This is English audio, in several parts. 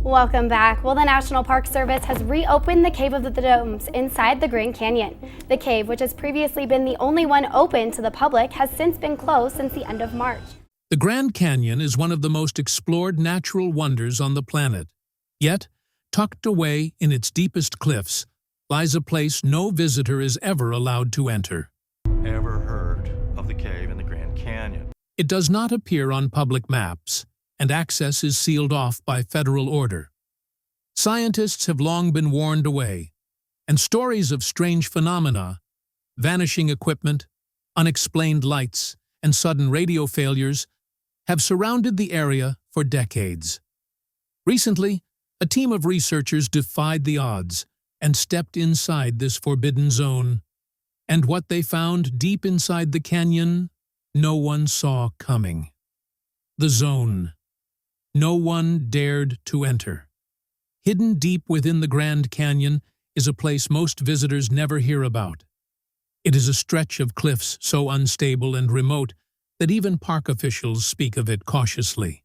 Welcome back. Well, the National Park Service has reopened the Cave of the Domes inside the Grand Canyon. The cave, which has previously been the only one open to the public, has since been closed since the end of March. The Grand Canyon is one of the most explored natural wonders on the planet. Yet, tucked away in its deepest cliffs, lies a place no visitor is ever allowed to enter. Ever heard of the cave in the Grand Canyon? It does not appear on public maps, and access is sealed off by federal order. Scientists have long been warned away, and stories of strange phenomena, vanishing equipment, unexplained lights, and sudden radio failures have surrounded the area for decades. Recently, a team of researchers defied the odds and stepped inside this forbidden zone, and what they found deep inside the canyon, no one saw coming. The zone. No one dared to enter. Hidden deep within the Grand Canyon is a place most visitors never hear about. It is a stretch of cliffs so unstable and remote that even park officials speak of it cautiously.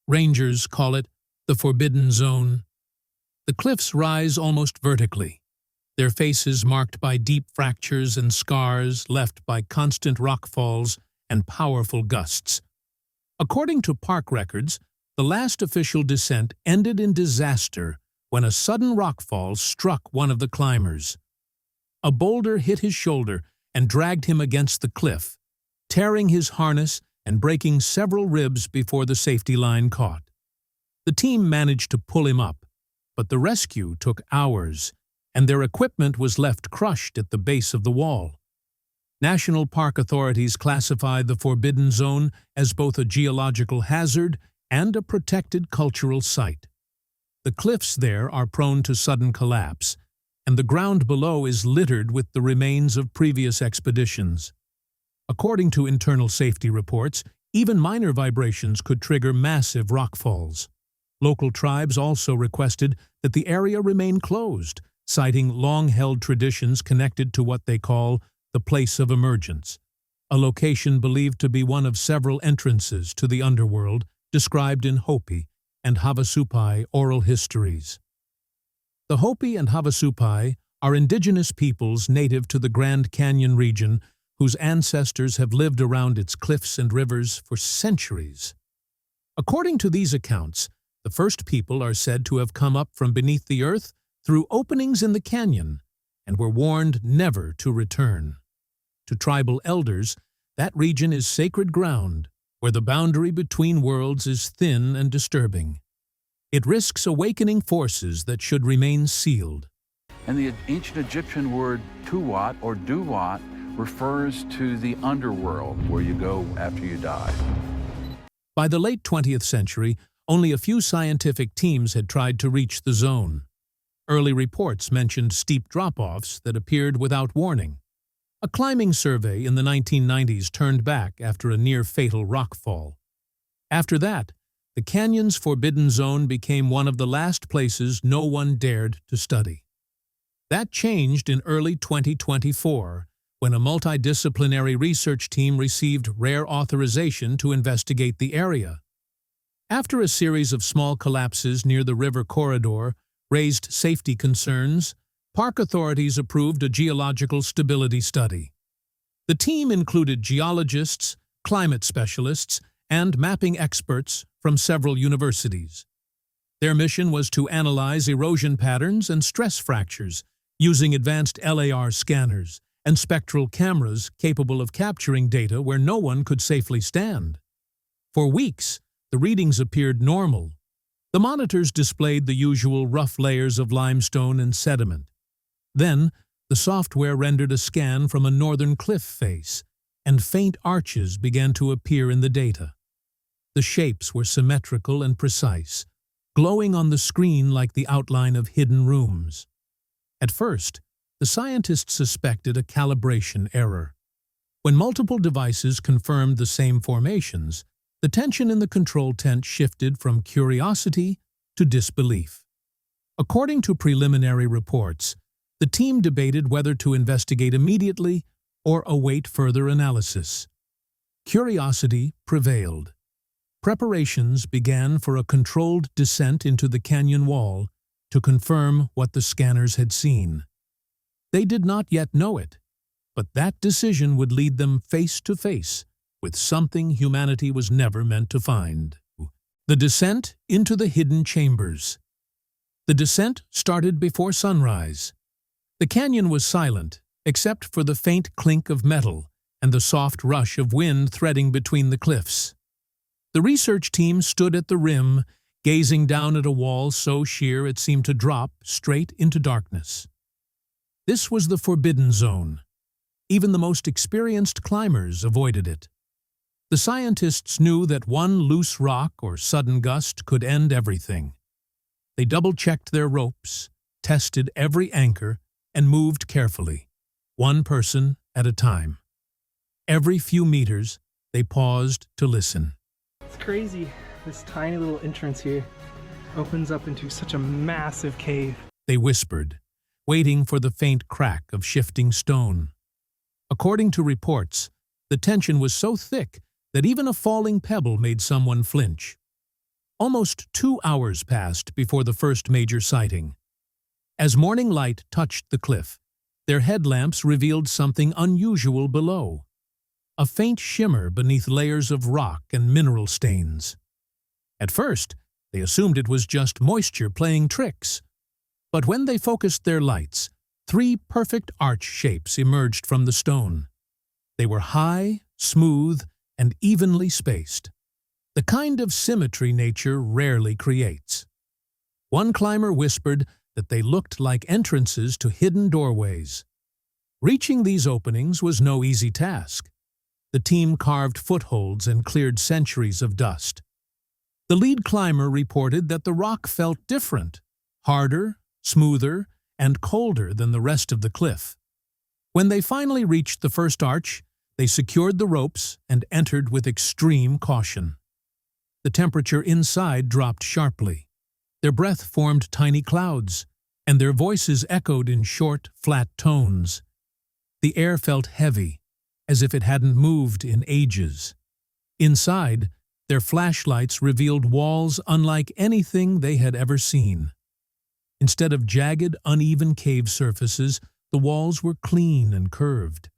Rangers call it the Forbidden Zone. The cliffs rise almost vertically, their faces marked by deep fractures and scars left by constant rockfalls and powerful gusts. According to park records, the last official descent ended in disaster when a sudden rockfall struck one of the climbers. A boulder hit his shoulder and dragged him against the cliff, tearing his harness and breaking several ribs before the safety line caught. The team managed to pull him up, but the rescue took hours, and their equipment was left crushed at the base of the wall. National park authorities classify the Forbidden Zone as both a geological hazard and a protected cultural site. The cliffs there are prone to sudden collapse, and the ground below is littered with the remains of previous expeditions. According to internal safety reports, even minor vibrations could trigger massive rockfalls. Local tribes also requested that the area remain closed, citing long-held traditions connected to what they call the Place of Emergence, a location believed to be one of several entrances to the underworld described in Hopi and Havasupai oral histories. The Hopi and Havasupai are indigenous peoples native to the Grand Canyon region whose ancestors have lived around its cliffs and rivers for centuries. According to these accounts, the first people are said to have come up from beneath the earth through openings in the canyon and were warned never to return. To tribal elders, that region is sacred ground, where the boundary between worlds is thin and disturbing. It risks awakening forces that should remain sealed. And the ancient Egyptian word tuwat or duwat refers to the underworld, where you go after you die. By the late 20th century, only a few scientific teams had tried to reach the zone. Early reports mentioned steep drop-offs that appeared without warning. A climbing survey in the 1990s turned back after a near-fatal rockfall. After that, the canyon's forbidden zone became one of the last places no one dared to study. That changed in early 2024 when a multidisciplinary research team received rare authorization to investigate the area. After a series of small collapses near the river corridor raised safety concerns, park authorities approved a geological stability study. The team included geologists, climate specialists, and mapping experts from several universities. Their mission was to analyze erosion patterns and stress fractures using advanced LAR scanners and spectral cameras capable of capturing data where no one could safely stand. For weeks, the readings appeared normal. The monitors displayed the usual rough layers of limestone and sediment. Then, the software rendered a scan from a northern cliff face, and faint arches began to appear in the data. The shapes were symmetrical and precise, glowing on the screen like the outline of hidden rooms. At first, the scientists suspected a calibration error. When multiple devices confirmed the same formations, the tension in the control tent shifted from curiosity to disbelief. According to preliminary reports, the team debated whether to investigate immediately or await further analysis. Curiosity prevailed. Preparations began for a controlled descent into the canyon wall to confirm what the scanners had seen. They did not yet know it, but that decision would lead them face to face with something humanity was never meant to find. The descent into the hidden chambers. The descent started before sunrise. The canyon was silent, except for the faint clink of metal and the soft rush of wind threading between the cliffs. The research team stood at the rim, gazing down at a wall so sheer it seemed to drop straight into darkness. This was the forbidden zone. Even the most experienced climbers avoided it. The scientists knew that one loose rock or sudden gust could end everything. They double-checked their ropes, tested every anchor, and moved carefully, one person at a time. Every few meters, they paused to listen. It's crazy. This tiny little entrance here opens up into such a massive cave. They whispered, waiting for the faint crack of shifting stone. According to reports, the tension was so thick that even a falling pebble made someone flinch. Almost 2 hours passed before the first major sighting. As morning light touched the cliff, their headlamps revealed something unusual below. A faint shimmer beneath layers of rock and mineral stains. At first, they assumed it was just moisture playing tricks. But when they focused their lights, 3 perfect arch shapes emerged from the stone. They were high, smooth, and evenly spaced. The kind of symmetry nature rarely creates. One climber whispered that they looked like entrances to hidden doorways. Reaching these openings was no easy task. The team carved footholds and cleared centuries of dust. The lead climber reported that the rock felt different, harder, smoother, and colder than the rest of the cliff. When they finally reached the first arch, they secured the ropes and entered with extreme caution. The temperature inside dropped sharply. Their breath formed tiny clouds, and their voices echoed in short, flat tones. The air felt heavy, as if it hadn't moved in ages. Inside, their flashlights revealed walls unlike anything they had ever seen. Instead of jagged, uneven cave surfaces, the walls were clean and curved.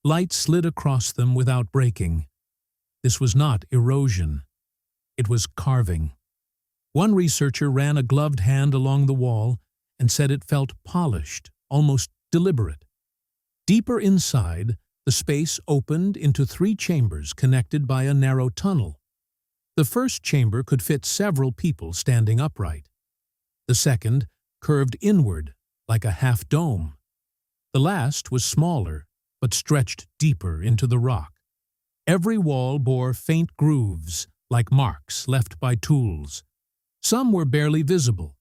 Light slid across them without breaking. This was not erosion. It was carving. One researcher ran a gloved hand along the wall and said it felt polished, almost deliberate. Deeper inside, the space opened into 3 chambers connected by a narrow tunnel. The first chamber could fit several people standing upright. The second curved inward, like a half-dome. The last was smaller, but stretched deeper into the rock. Every wall bore faint grooves, like marks left by tools. Some were barely visible.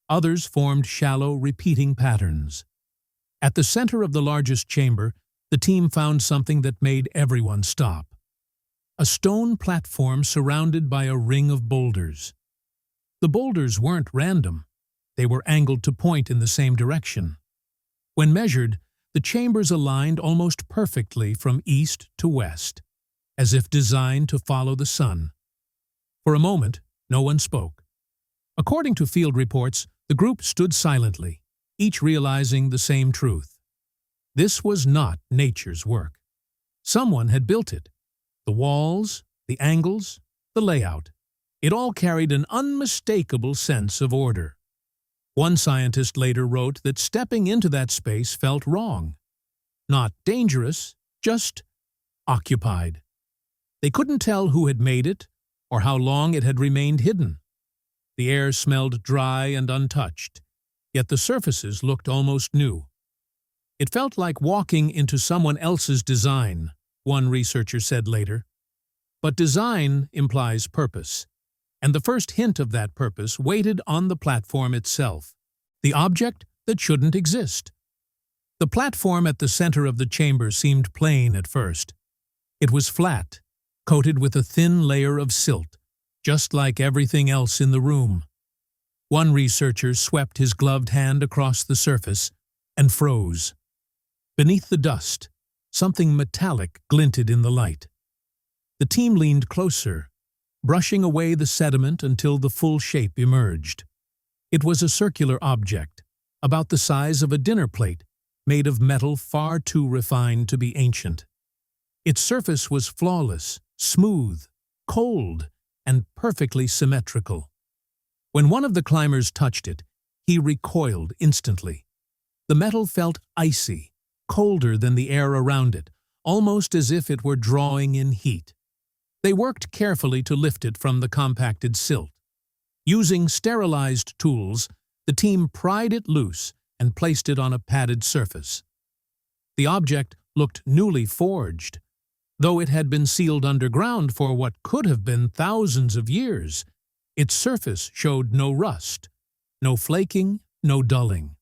Others formed shallow, repeating patterns. At the center of the largest chamber, the team found something that made everyone stop. A stone platform surrounded by a ring of boulders. The boulders weren't random. They were angled to point in the same direction. When measured, the chambers aligned almost perfectly from east to west, as if designed to follow the sun. For a moment, no one spoke. According to field reports, the group stood silently, each realizing the same truth. This was not nature's work. Someone had built it. The walls, the angles, the layout. It all carried an unmistakable sense of order. One scientist later wrote that stepping into that space felt wrong. Not dangerous, just occupied. They couldn't tell who had made it or how long it had remained hidden. The air smelled dry and untouched, yet the surfaces looked almost new. It felt like walking into someone else's design, one researcher said later. But design implies purpose, and the first hint of that purpose waited on the platform itself, the object that shouldn't exist. The platform at the center of the chamber seemed plain at first. It was flat, coated with a thin layer of silt, just like everything else in the room. One researcher swept his gloved hand across the surface and froze. Beneath the dust, something metallic glinted in the light. The team leaned closer, brushing away the sediment until the full shape emerged. It was a circular object, about the size of a dinner plate, made of metal far too refined to be ancient. Its surface was flawless, smooth, cold, and perfectly symmetrical. When one of the climbers touched it, he recoiled instantly. The metal felt icy, colder than the air around it, almost as if it were drawing in heat. They worked carefully to lift it from the compacted silt. Using sterilized tools, the team pried it loose and placed it on a padded surface. The object looked newly forged. Though it had been sealed underground for what could have been thousands of years, its surface showed no rust, no flaking, no dulling.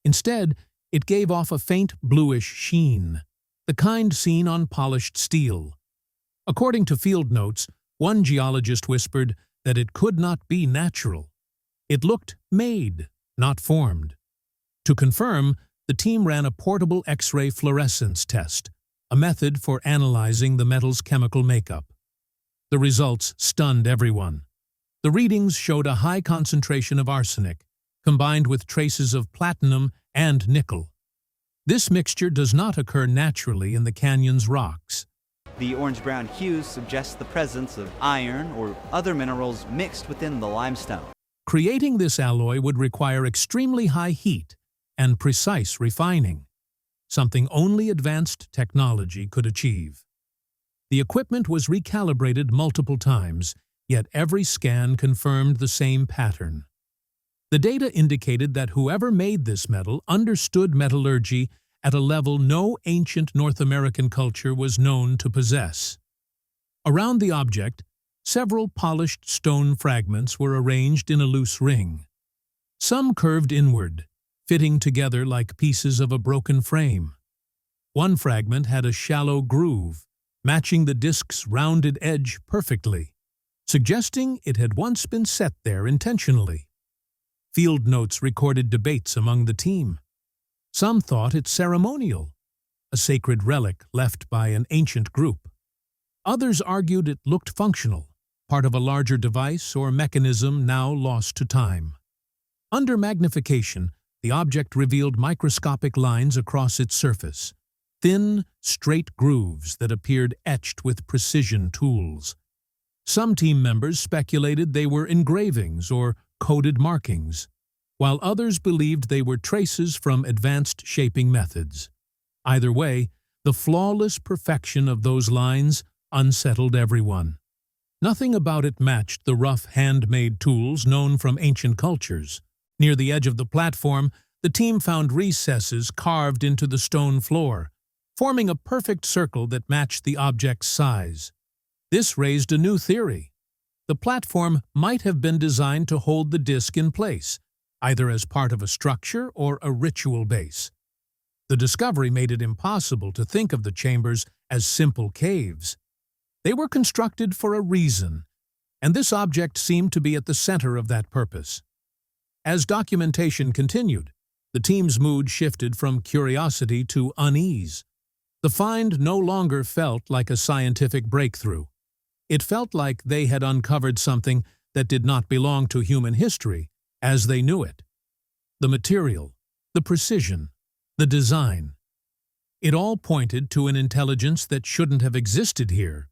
Instead, it gave off a faint bluish sheen, the kind seen on polished steel. According to field notes, one geologist whispered that it could not be natural. It looked made, not formed. To confirm, the team ran a portable X-ray fluorescence test, a method for analyzing the metal's chemical makeup. The results stunned everyone. The readings showed a high concentration of arsenic, combined with traces of platinum and nickel. This mixture does not occur naturally in the canyon's rocks. The orange-brown hue suggests the presence of iron or other minerals mixed within the limestone. Creating this alloy would require extremely high heat and precise refining, something only advanced technology could achieve. The equipment was recalibrated multiple times, yet every scan confirmed the same pattern. The data indicated that whoever made this metal understood metallurgy at a level no ancient North American culture was known to possess. Around the object, several polished stone fragments were arranged in a loose ring. Some curved inward, fitting together like pieces of a broken frame. One fragment had a shallow groove, matching the disk's rounded edge perfectly, suggesting it had once been set there intentionally. Field notes recorded debates among the team. Some thought it ceremonial, a sacred relic left by an ancient group. Others argued it looked functional, part of a larger device or mechanism now lost to time. Under magnification, the object revealed microscopic lines across its surface, thin, straight grooves that appeared etched with precision tools. Some team members speculated they were engravings or coded markings, while others believed they were traces from advanced shaping methods. Either way, the flawless perfection of those lines unsettled everyone. Nothing about it matched the rough handmade tools known from ancient cultures. Near the edge of the platform, the team found recesses carved into the stone floor, forming a perfect circle that matched the object's size. This raised a new theory. The platform might have been designed to hold the disc in place, either as part of a structure or a ritual base. The discovery made it impossible to think of the chambers as simple caves. They were constructed for a reason, and this object seemed to be at the center of that purpose. As documentation continued, the team's mood shifted from curiosity to unease. The find no longer felt like a scientific breakthrough. It felt like they had uncovered something that did not belong to human history as they knew it. The material, the precision, the design. It all pointed to an intelligence that shouldn't have existed here.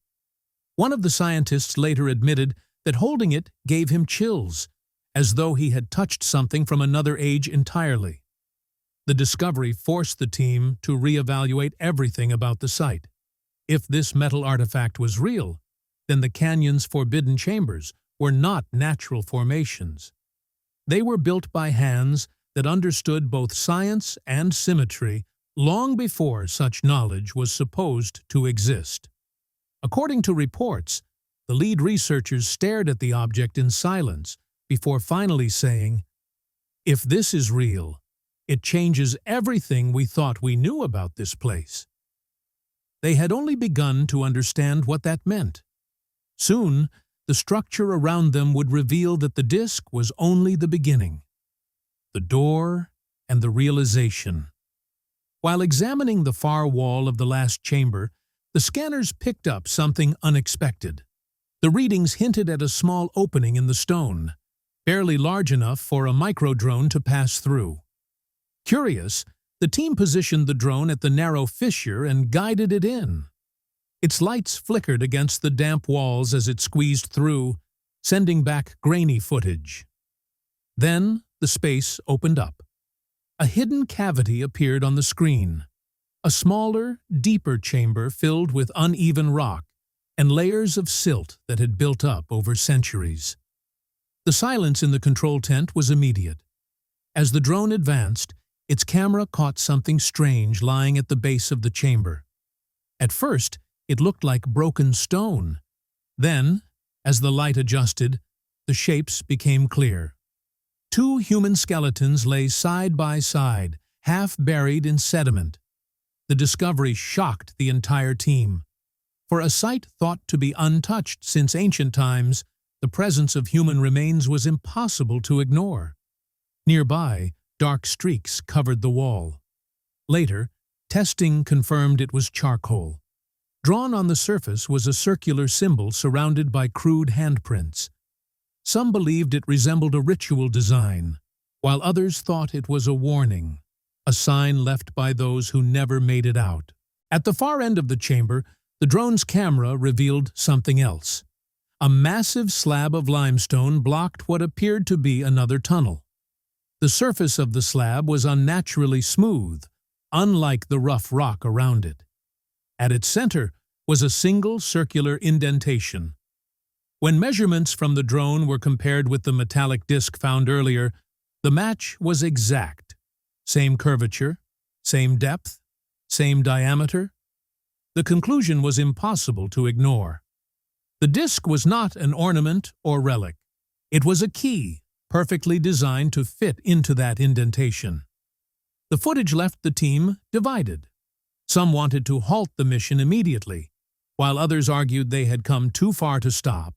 One of the scientists later admitted that holding it gave him chills, as though he had touched something from another age entirely. The discovery forced the team to reevaluate everything about the site. If this metal artifact was real, then the canyon's forbidden chambers were not natural formations. They were built by hands that understood both science and symmetry long before such knowledge was supposed to exist. According to reports, the lead researchers stared at the object in silence before finally saying, "If this is real, it changes everything we thought we knew about this place." They had only begun to understand what that meant. Soon, the structure around them would reveal that the disk was only the beginning, the door and the realization. While examining the far wall of the last chamber, the scanners picked up something unexpected. The readings hinted at a small opening in the stone, barely large enough for a micro-drone to pass through. Curious, the team positioned the drone at the narrow fissure and guided it in. Its lights flickered against the damp walls as it squeezed through, sending back grainy footage. Then the space opened up. A hidden cavity appeared on the screen, a smaller, deeper chamber filled with uneven rock and layers of silt that had built up over centuries. The silence in the control tent was immediate. As the drone advanced, its camera caught something strange lying at the base of the chamber. At first, it looked like broken stone. Then, as the light adjusted, the shapes became clear. Two human skeletons lay side by side, half buried in sediment. The discovery shocked the entire team. For a site thought to be untouched since ancient times, the presence of human remains was impossible to ignore. Nearby, dark streaks covered the wall. Later, testing confirmed it was charcoal. Drawn on the surface was a circular symbol surrounded by crude handprints. Some believed it resembled a ritual design, while others thought it was a warning, a sign left by those who never made it out. At the far end of the chamber, the drone's camera revealed something else. A massive slab of limestone blocked what appeared to be another tunnel. The surface of the slab was unnaturally smooth, unlike the rough rock around it. At its center was a single circular indentation. When measurements from the drone were compared with the metallic disc found earlier, the match was exact. Same curvature, same depth, same diameter. The conclusion was impossible to ignore. The disc was not an ornament or relic. It was a key, perfectly designed to fit into that indentation. The footage left the team divided. Some wanted to halt the mission immediately, while others argued they had come too far to stop.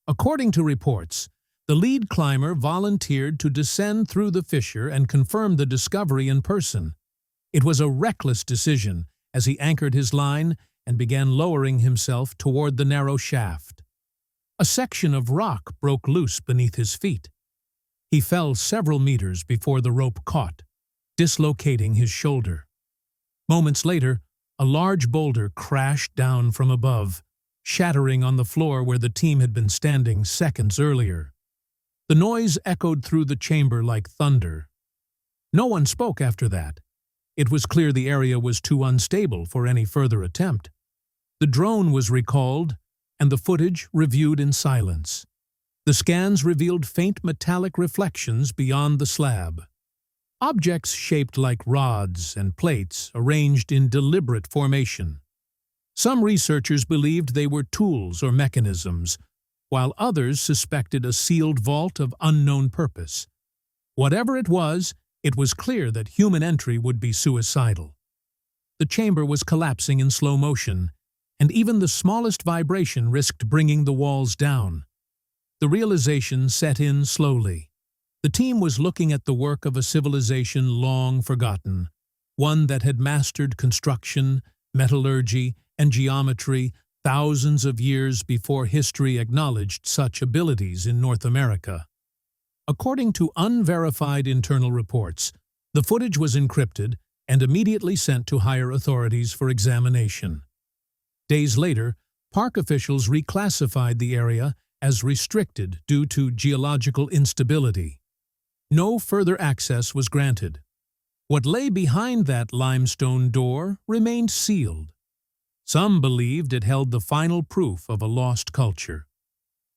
According to reports, the lead climber volunteered to descend through the fissure and confirm the discovery in person. It was a reckless decision as he anchored his line and began lowering himself toward the narrow shaft. A section of rock broke loose beneath his feet. He fell several meters before the rope caught, dislocating his shoulder. Moments later, a large boulder crashed down from above, shattering on the floor where the team had been standing seconds earlier. The noise echoed through the chamber like thunder. No one spoke after that. It was clear the area was too unstable for any further attempt. The drone was recalled, and the footage reviewed in silence. The scans revealed faint metallic reflections beyond the slab. Objects shaped like rods and plates arranged in deliberate formation. Some researchers believed they were tools or mechanisms, while others suspected a sealed vault of unknown purpose. Whatever it was clear that human entry would be suicidal. The chamber was collapsing in slow motion, and even the smallest vibration risked bringing the walls down. The realization set in slowly. The team was looking at the work of a civilization long forgotten, one that had mastered construction, metallurgy, and geometry thousands of years before history acknowledged such abilities in North America. According to unverified internal reports, the footage was encrypted and immediately sent to higher authorities for examination. Days later, park officials reclassified the area as restricted due to geological instability. No further access was granted. What lay behind that limestone door remained sealed. Some believed it held the final proof of a lost culture.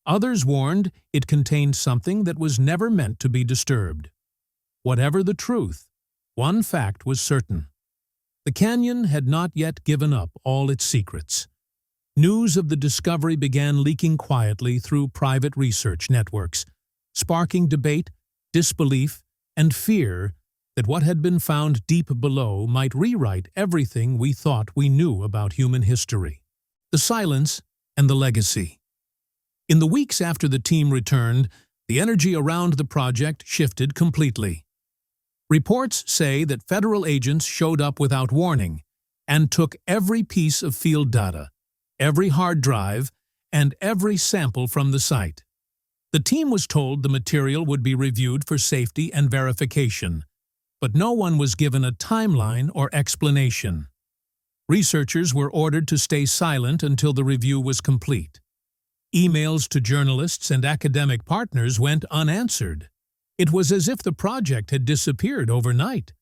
Others warned it contained something that was never meant to be disturbed. Whatever the truth, one fact was certain. The canyon had not yet given up all its secrets. News of the discovery began leaking quietly through private research networks, sparking debate, disbelief, and fear that what had been found deep below might rewrite everything we thought we knew about human history. The silence and the legacy. In the weeks after the team returned, the energy around the project shifted completely. Reports say that federal agents showed up without warning and took every piece of field data, every hard drive, and every sample from the site. The team was told the material would be reviewed for safety and verification, but no one was given a timeline or explanation. Researchers were ordered to stay silent until the review was complete. Emails to journalists and academic partners went unanswered. It was as if the project had disappeared overnight.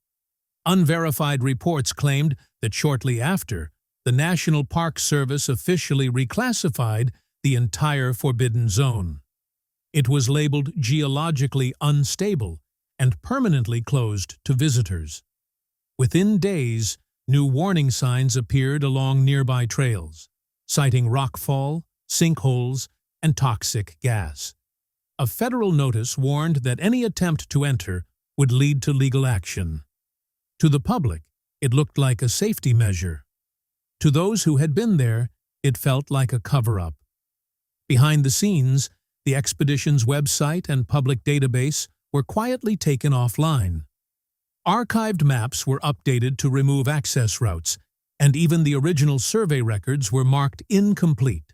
Unverified reports claimed that shortly after, the National Park Service officially reclassified the entire forbidden zone. It was labeled geologically unstable and permanently closed to visitors. Within days, new warning signs appeared along nearby trails, citing rockfall, sinkholes, and toxic gas. A federal notice warned that any attempt to enter would lead to legal action. To the public, it looked like a safety measure. To those who had been there, it felt like a cover-up. Behind the scenes, the expedition's website and public database were quietly taken offline. Archived maps were updated to remove access routes, and even the original survey records were marked incomplete.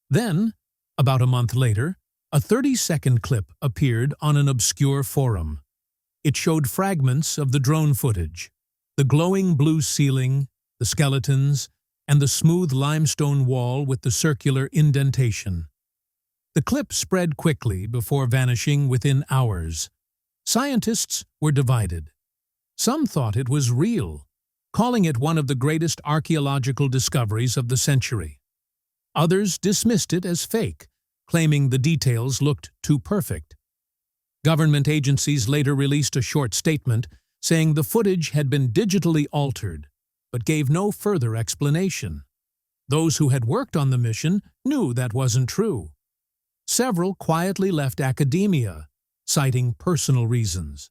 Then, about a month later, a 30-second clip appeared on an obscure forum. It showed fragments of the drone footage, the glowing blue ceiling, the skeletons, and the smooth limestone wall with the circular indentation. The clip spread quickly before vanishing within hours. Scientists were divided. Some thought it was real, calling it one of the greatest archaeological discoveries of the century. Others dismissed it as fake, claiming the details looked too perfect. Government agencies later released a short statement saying the footage had been digitally altered, but gave no further explanation. Those who had worked on the mission knew that wasn't true. Several quietly left academia, citing personal reasons.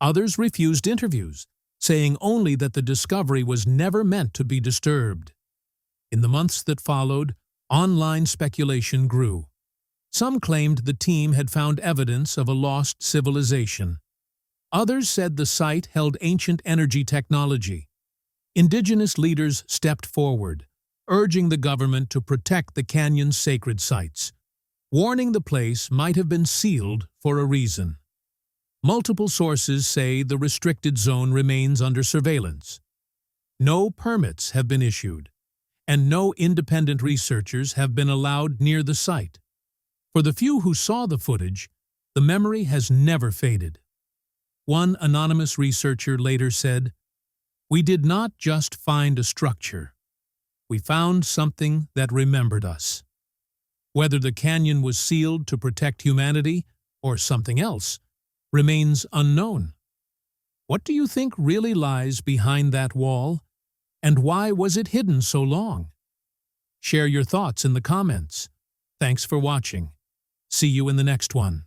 Others refused interviews, saying only that the discovery was never meant to be disturbed. In the months that followed, online speculation grew. Some claimed the team had found evidence of a lost civilization. Others said the site held ancient energy technology. Indigenous leaders stepped forward, urging the government to protect the canyon's sacred sites, warning the place might have been sealed for a reason. Multiple sources say the restricted zone remains under surveillance. No permits have been issued, and no independent researchers have been allowed near the site. For the few who saw the footage, the memory has never faded. One anonymous researcher later said, "We did not just find a structure. We found something that remembered us." Whether the canyon was sealed to protect humanity or something else remains unknown. What do you think really lies behind that wall, and why was it hidden so long? Share your thoughts in the comments. Thanks for watching. See you in the next one.